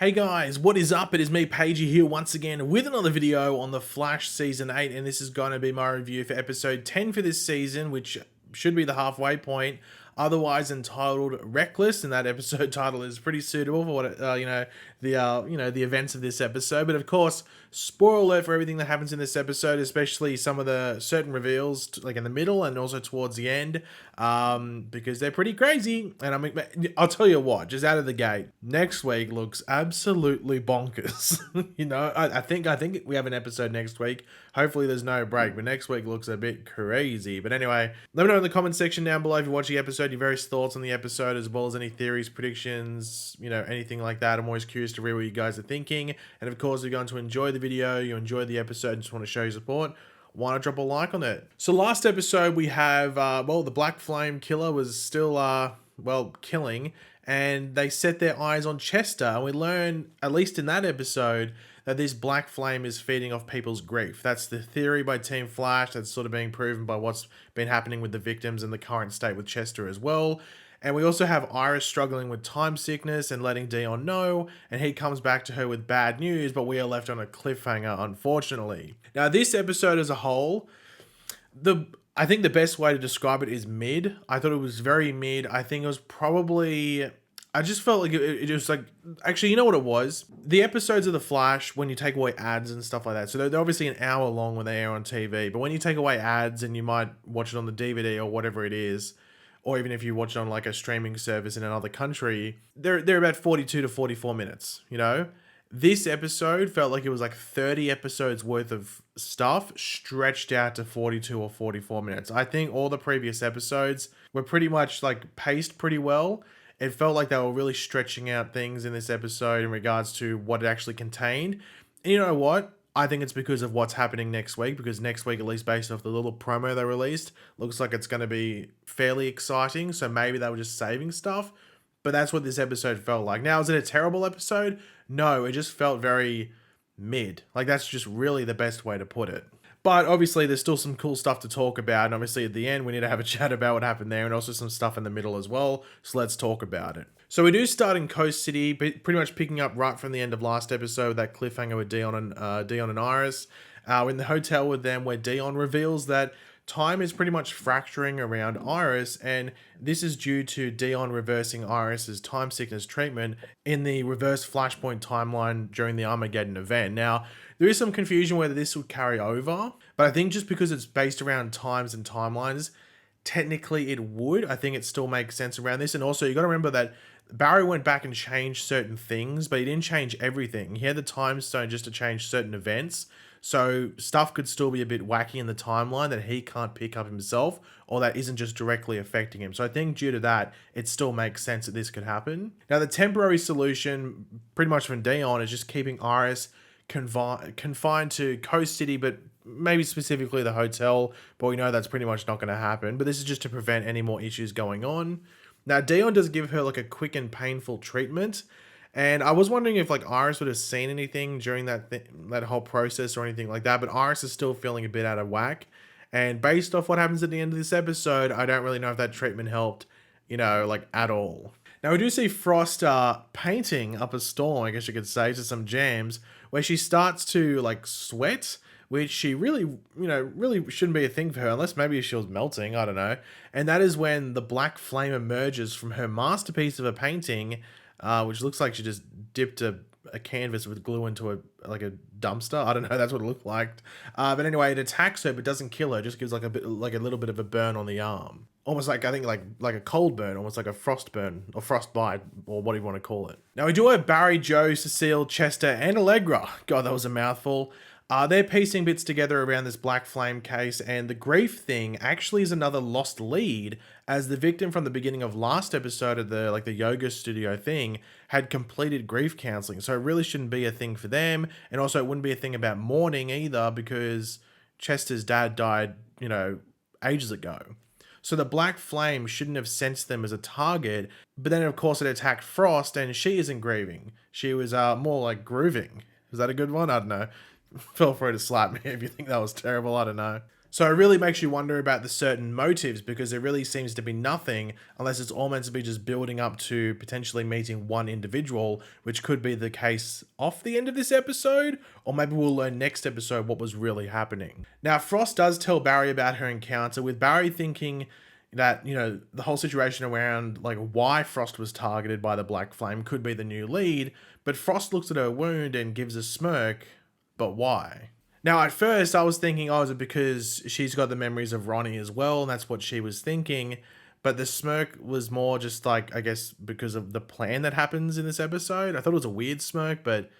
Hey guys, what is up? It is me, Pagey, here once again with another video on The Flash Season 8, and this is going to be my review for episode 10 for this season, which should be the halfway point, otherwise entitled Reckless, and that episode title is pretty suitable for what, the events of this episode. But of course, spoiler alert for everything that happens in this episode, especially some of the certain reveals, like in the middle and also towards the end, because they're pretty crazy. And I mean, I'll tell you what, just out of the gate, next week looks absolutely bonkers. I think we have an episode next week. Hopefully there's no break, but next week looks a bit crazy. But anyway, let me know in the comment section down below if you watch the episode, your various thoughts on the episode, as well as any theories, predictions, anything like that. I'm always curious to read what you guys are thinking. And of course, if you're going to enjoy the video, you enjoy the episode, and just want to show your support, why not drop a like on it? So last episode we have, the Black Flame Killer was still, killing, and they set their eyes on Chester, and we learn, at least in that episode, that this Black Flame is feeding off people's grief. That's the theory by Team Flash. That's sort of being proven by what's been happening with the victims and the current state with Chester as well. And we also have Iris struggling with time sickness and letting Dion know, and he comes back to her with bad news, but we are left on a cliffhanger, unfortunately. Now, this episode as a whole, I think the best way to describe it is mid. I thought it was very mid. I think it was probably... I just felt like it was like... Actually, you know what it was? The episodes of The Flash, when you take away ads and stuff like that, so they're obviously an hour long when they air on TV, but when you take away ads and you might watch it on the DVD or whatever it is, or even if you watch it on like a streaming service in another country, they're about 42 to 44 minutes, This episode felt like it was like 30 episodes worth of stuff stretched out to 42 or 44 minutes. I think all the previous episodes were pretty much like paced pretty well. It felt like they were really stretching out things in this episode in regards to what it actually contained. And you know what? I think it's because of what's happening next week, because next week, at least based off the little promo they released, looks like it's going to be fairly exciting. So maybe they were just saving stuff. But that's what this episode felt like. Now, is it a terrible episode? No, it just felt very mid. Like, that's just really the best way to put it. But obviously, there's still some cool stuff to talk about. And obviously, at the end, we need to have a chat about what happened there, and also some stuff in the middle as well. So let's talk about it. So we do start in Coast City, pretty much picking up right from the end of last episode, that cliffhanger with Dion and Iris. In the hotel with them, where Dion reveals that time is pretty much fracturing around Iris, and this is due to Dion reversing Iris's time sickness treatment in the reverse Flashpoint timeline during the Armageddon event. Now, there is some confusion whether this would carry over, but I think just because it's based around times and timelines, technically it would. I think it still makes sense around this. And also, you got to remember that Barry went back and changed certain things, but he didn't change everything. He had the time stone just to change certain events. So stuff could still be a bit wacky in the timeline that he can't pick up himself, or that isn't just directly affecting him. So I think due to that, it still makes sense that this could happen. Now, the temporary solution, pretty much from Dion, is just keeping Iris confined to Coast City, but maybe specifically the hotel. But we know that's pretty much not going to happen. But this is just to prevent any more issues going on. Now, Dion does give her like a quick and painful treatment. And I was wondering if like Iris would have seen anything during that whole process or anything like that. But Iris is still feeling a bit out of whack. And based off what happens at the end of this episode, I don't really know if that treatment helped, at all. Now, we do see Frost painting up a storm, I guess you could say, to some jams, where she starts to like sweat, which she really shouldn't be a thing for her, unless maybe she was melting, I don't know. And that is when the black flame emerges from her masterpiece of a painting, which looks like she just dipped a canvas with glue into a dumpster. I don't know, that's what it looked like. But anyway, it attacks her but doesn't kill her, just gives like a little bit of a burn on the arm. Almost like, I think like a cold burn, almost like a frost burn or frostbite, or what do you want to call it. Now, we do have Barry, Joe, Cecile, Chester, and Allegra. God, that was a mouthful. They're piecing bits together around this Black Flame case, and the grief thing actually is another lost lead, as the victim from the beginning of last episode of the yoga studio thing had completed grief counseling, so it really shouldn't be a thing for them, and also it wouldn't be a thing about mourning either, because Chester's dad died, ages ago. So the Black Flame shouldn't have sensed them as a target, but then of course it attacked Frost, and she isn't grieving. She was more like grooving. Is that a good one? I don't know. Feel free to slap me if you think that was terrible. I don't know. So it really makes you wonder about the certain motives, because there really seems to be nothing, unless it's all meant to be just building up to potentially meeting one individual, which could be the case off the end of this episode, or maybe we'll learn next episode what was really happening. Now, Frost does tell Barry about her encounter, with Barry thinking that, the whole situation around like why Frost was targeted by the Black Flame could be the new lead, but Frost looks at her wound and gives a smirk, but why? Now, at first, I was thinking, oh, is it because she's got the memories of Ronnie as well, and that's what she was thinking? But the smirk was more just like, I guess, because of the plan that happens in this episode. I thought it was a weird smirk, but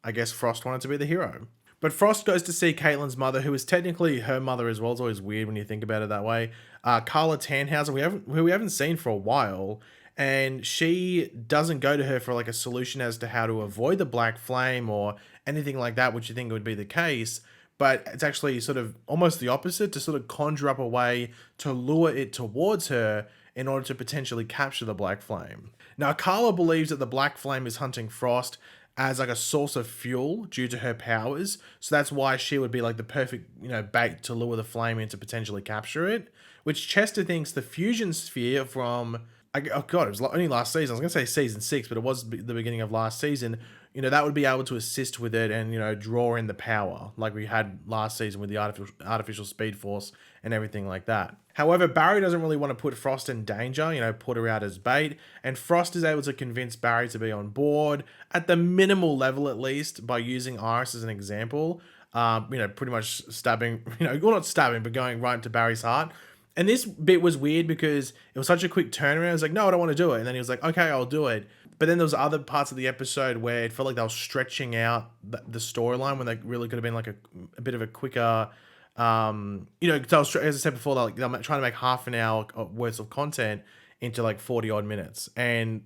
I guess Frost wanted to be the hero. But Frost goes to see Caitlin's mother, who is technically her mother as well. It's always weird when you think about it that way. Carla Tannhauser, who we haven't seen for a while, and she doesn't go to her for like a solution as to how to avoid the Black Flame or anything like that, which you think would be the case. But it's actually sort of almost the opposite, to sort of conjure up a way to lure it towards her in order to potentially capture the Black Flame. Now, Carla believes that the Black Flame is hunting Frost as like a source of fuel due to her powers. So that's why she would be like the perfect, bait to lure the flame in to potentially capture it. Which Chester thinks the fusion sphere from, oh god, it was only last season. I was going to say season 6, but it was the beginning of last season. That would be able to assist with it and, draw in the power like we had last season with the artificial speed force and everything like that. However, Barry doesn't really want to put Frost in danger, put her out as bait, and Frost is able to convince Barry to be on board, at the minimal level at least, by using Iris as an example. Pretty much stabbing, well, not stabbing, but going right into Barry's heart. And this bit was weird because it was such a quick turnaround. I was like, no, I don't want to do it. And then he was like, okay, I'll do it. But then there was other parts of the episode where it felt like they were stretching out the storyline, when they really could have been like a bit of a quicker, as I said before, they're trying to make half an hour worth of content into like 40 odd minutes. And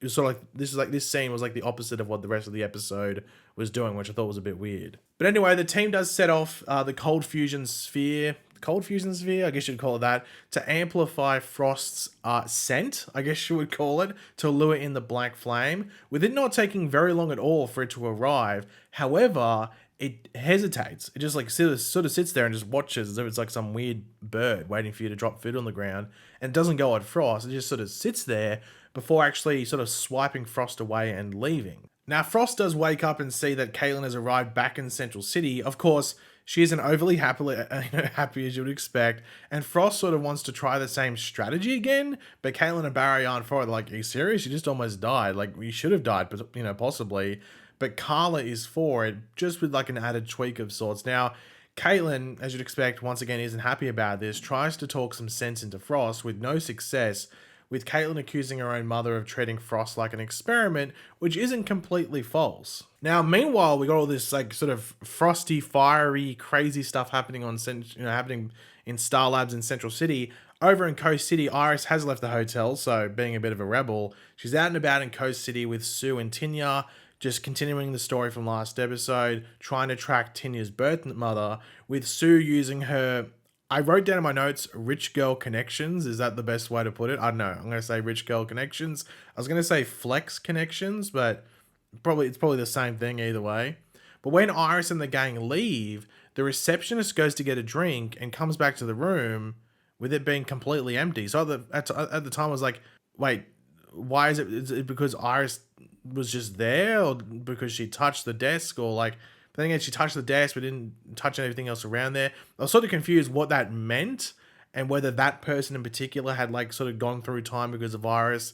it was sort of like this scene was like the opposite of what the rest of the episode was doing, which I thought was a bit weird. But anyway, the team does set off the cold fusion sphere, I guess you'd call it that, to amplify Frost's scent, I guess you would call it, to lure in the Black Flame, with it not taking very long at all for it to arrive. However, it hesitates. It just like sort of sits there and just watches as if it's like some weird bird waiting for you to drop food on the ground, and it doesn't go at Frost. It just sort of sits there before actually sort of swiping Frost away and leaving. Now, Frost does wake up and see that Caitlin has arrived back in Central City. Of course, she isn't overly happy as you would expect, and Frost sort of wants to try the same strategy again, but Caitlin and Barry aren't for it. Like, are you serious? You just almost died. Like, you should have died, but possibly. But Carla is for it, just with like an added tweak of sorts. Now, Caitlin, as you'd expect, once again isn't happy about this, tries to talk some sense into Frost with no success, with Caitlin accusing her own mother of treating Frost like an experiment, which isn't completely false. Now, meanwhile, we got all this like sort of frosty, fiery, crazy stuff happening happening in Star Labs in Central City. Over in Coast City, Iris has left the hotel, so being a bit of a rebel, she's out and about in Coast City with Sue and Tinya, just continuing the story from last episode, trying to track Tinya's birth mother, with Sue using her, I wrote down in my notes, rich girl connections. Is that the best way to put it? I don't know. I'm going to say rich girl connections. I was going to say flex connections, but it's probably the same thing either way. But when Iris and the gang leave, the receptionist goes to get a drink and comes back to the room with it being completely empty. So at the time I was like, wait, why is it? Is it because Iris was just there, or because she touched the desk, or like, but then again, she touched the desk but didn't touch anything else around there. I was sort of confused what that meant, and whether that person in particular had like sort of gone through time because of Iris.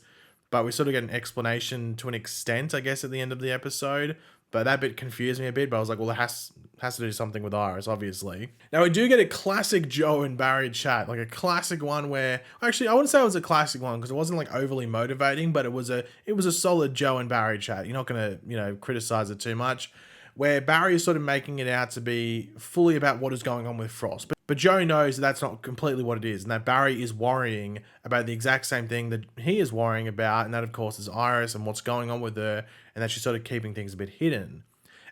But we sort of get an explanation to an extent, I guess, at the end of the episode. But that bit confused me a bit. But I was like, well, it has to do something with Iris, obviously. Now, we do get a classic Joe and Barry chat. Like a classic one where... Actually, I wouldn't say it was a classic one because it wasn't like overly motivating. But it was a solid Joe and Barry chat. You're not going to, criticize it too much. Where Barry is sort of making it out to be fully about what is going on with Frost. But Joe knows that that's not completely what it is, and that Barry is worrying about the exact same thing that he is worrying about, and that, of course, is Iris and what's going on with her, and that she's sort of keeping things a bit hidden.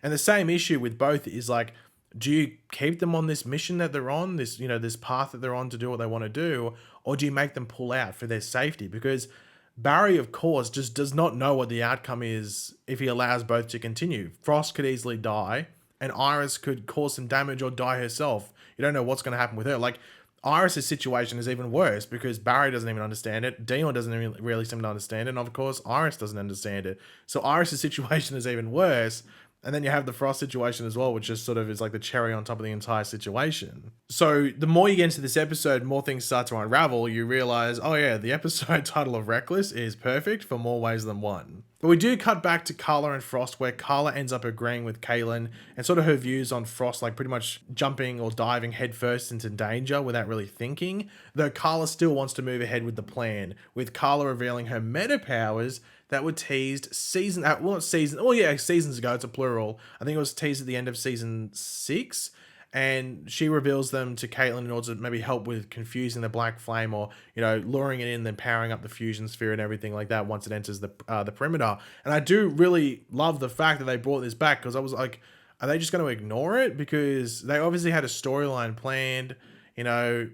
And the same issue with both is, like, do you keep them on this mission that they're on, this path that they're on to do what they want to do, or do you make them pull out for their safety? Because Barry, of course, just does not know what the outcome is if he allows both to continue. Frost could easily die, and Iris could cause some damage or die herself. You don't know what's going to happen with her. Like, Iris's situation is even worse because Barry doesn't even understand it. Dion doesn't even really seem to understand it. And of course, Iris doesn't understand it. So Iris's situation is even worse. And then you have the Frost situation as well, which just sort of is like the cherry on top of the entire situation. So the more you get into this episode, more things start to unravel. You realize, oh yeah, the episode title of Reckless is perfect for more ways than one. But we do cut back to Carla and Frost, where Carla ends up agreeing with Caitlin and sort of her views on Frost, like pretty much jumping or diving headfirst into danger without really thinking. Though Carla still wants to move ahead with the plan, with Carla revealing her meta powers that were teased seasons ago. It's a plural. I think it was teased at the end of season 6. And she reveals them to Caitlin in order to maybe help with confusing the black flame, or, you know, luring it in, then powering up the fusion sphere and everything like that once it enters the perimeter. And I do really love the fact that they brought this back, because I was like, are they just going to ignore it? Because they obviously had a storyline planned. You know,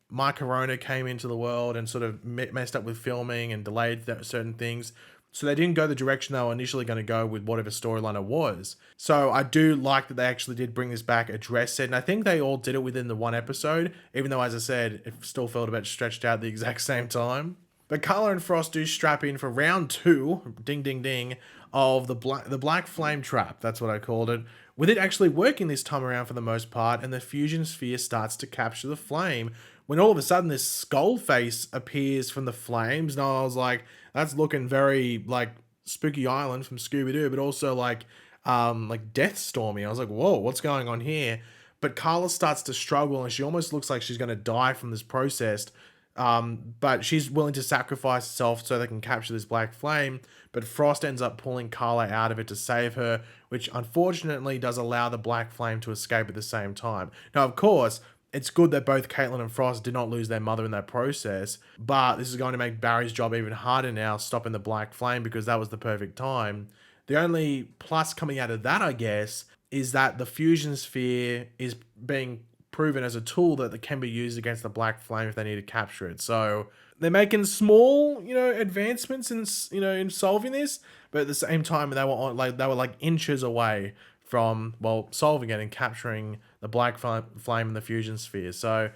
My Corona came into the world and sort of messed up with filming and delayed certain things. So they didn't go the direction they were initially going to go with whatever storyline it was. So I do like that they actually did bring this back, address it. And I think they all did it within the one episode, even though, as I said, it still felt a bit stretched out at the exact same time. But Carla and Frost do strap in for round 2, ding, ding, ding, of the black flame trap. That's what I called it. With it actually working this time around for the most part, and the fusion sphere starts to capture the flame, when all of a sudden this skull face appears from the flames. And I was like, that's looking very like Spooky Island from Scooby-Doo, but also like Death Stormy. I was like, whoa, what's going on here? But Carla starts to struggle, and she almost looks like she's going to die from this process. But she's willing to sacrifice herself so they can capture this black flame. But Frost ends up pulling Carla out of it to save her, which unfortunately does allow the black flame to escape at the same time. Now, of course, it's good that both Caitlin and Frost did not lose their mother in that process, but this is going to make Barry's job even harder now, stopping the black flame, because that was the perfect time. The only plus coming out of that, I guess, is that the fusion sphere is being proven as a tool that can be used against the black flame if they need to capture it. So they're making small, advancements in solving this, but at the same time they were inches away from solving it and capturing the black flame in the fusion sphere. So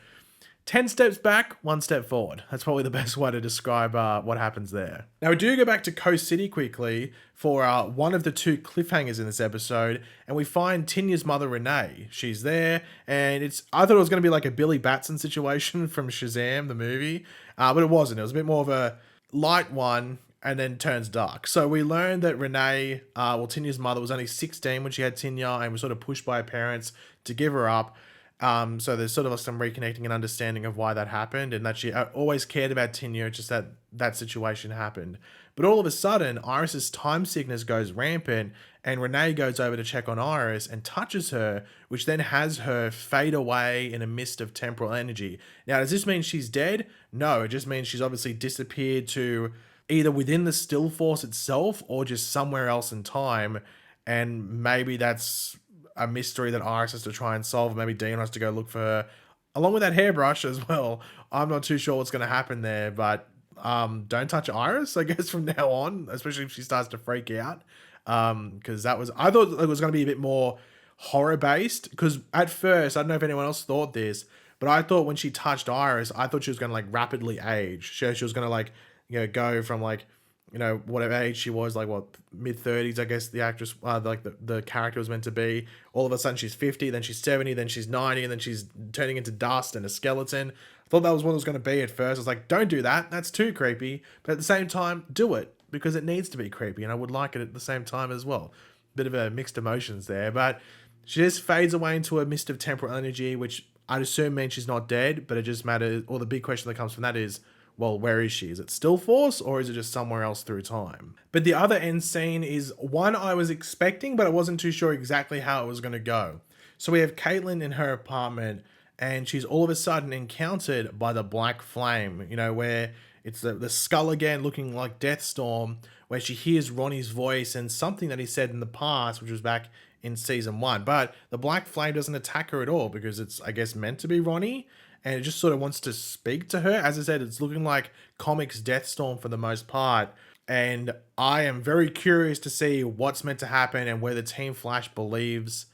10 steps back, 1 step forward. That's probably the best way to describe what happens there. Now, we do go back to Coast City quickly for one of the 2 cliffhangers in this episode, and we find Tinya's mother, Renee. She's there, and I thought it was going to be like a Billy Batson situation from Shazam, the movie, but it wasn't. It was a bit more of a light one, and then turns dark. So we learned that Renee, Tinya's mother, was only 16 when she had Tinya, and was sort of pushed by her parents to give her up. So there's sort of some reconnecting and understanding of why that happened, and that she always cared about Tinya, just that situation happened. But all of a sudden, Iris's time sickness goes rampant, and Renee goes over to check on Iris and touches her, which then has her fade away in a mist of temporal energy. Now, does this mean she's dead? No, it just means she's obviously disappeared to either within the still force itself or just somewhere else in time, and maybe that's a mystery that Iris has to try and solve. Maybe Dion has to go look for her, along with that hairbrush as well. I'm not too sure what's going to happen there, but don't touch Iris, I guess, from now on, especially if she starts to freak out. Because I thought it was going to be a bit more horror based, because at first, I don't know if anyone else thought this, but I thought when she touched Iris, I thought she was going to rapidly age. She was going to go from whatever age she was, mid-30s, I guess the actress, the character was meant to be. All of a sudden she's 50, then she's 70, then she's 90, and then she's turning into dust and a skeleton. I thought that was what it was going to be at first. I was like, don't do that. That's too creepy. But at the same time, do it, because it needs to be creepy, and I would like it at the same time as well. Bit of a mixed emotions there, but she just fades away into a mist of temporal energy, which I'd assume means she's not dead, but it just matters, or the big question that comes from that is, well, where is she? Is it still force, or is it just somewhere else through time? But the other end scene is one I was expecting, but I wasn't too sure exactly how it was going to go. So we have Caitlin in her apartment, and she's all of a sudden encountered by the black flame, where it's the skull again looking like Deathstorm, where she hears Ronnie's voice and something that he said in the past, which was back in season 1. But the black flame doesn't attack her at all, because it's, I guess, meant to be Ronnie. And it just sort of wants to speak to her. As I said, it's looking like comics Deathstorm for the most part. And I am very curious to see what's meant to happen and whether Team Flash believes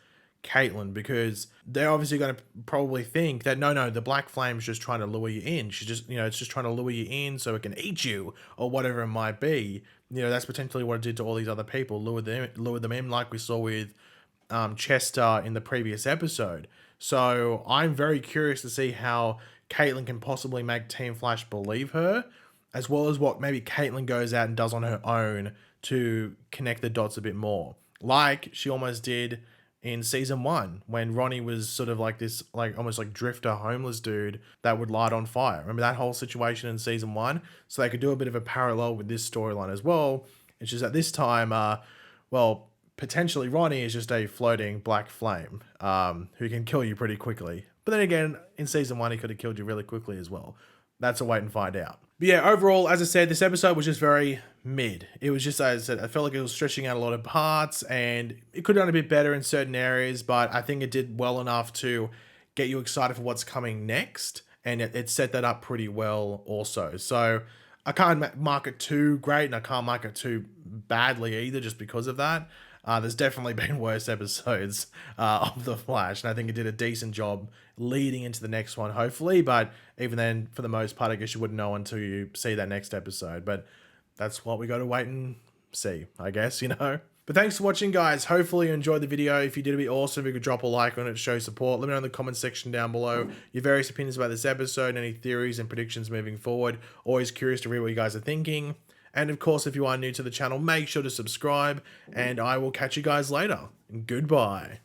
Caitlyn, because they're obviously going to probably think that no, the black flame's just trying to lure you in. She's just, it's just trying to lure you in so it can eat you or whatever it might be. That's potentially what it did to all these other people, lure them in, like we saw with Chester in the previous episode. So I'm very curious to see how Caitlyn can possibly make Team Flash believe her, as well as what maybe Caitlyn goes out and does on her own to connect the dots a bit more, like she almost did in season 1 when Ronnie was sort of like this, like almost like drifter homeless dude that would light on fire. Remember that whole situation in season 1? So they could do a bit of a parallel with this storyline as well. It's just at this time, potentially Ronnie is just a floating black flame who can kill you pretty quickly. But then again, in season 1, he could have killed you really quickly as well. That's a wait and find out. But yeah, overall, as I said, this episode was just very mid. It was just, as I said, I felt like it was stretching out a lot of parts, and it could have done a bit better in certain areas, but I think it did well enough to get you excited for what's coming next, and it set that up pretty well also. So I can't mark it too great, and I can't mark it too badly either, just because of that. There's definitely been worse episodes of The Flash, and I think it did a decent job leading into the next one, hopefully. But even then, for the most part, I guess you wouldn't know until you see that next episode. But that's what we got to wait and see, I guess, But thanks for watching, guys. Hopefully you enjoyed the video. If you did, it'd be awesome if you could drop a like on it to show support. Let me know in the comment section down below your various opinions about this episode, any theories and predictions moving forward. Always curious to read what you guys are thinking. And of course, if you are new to the channel, make sure to subscribe, and I will catch you guys later. Goodbye.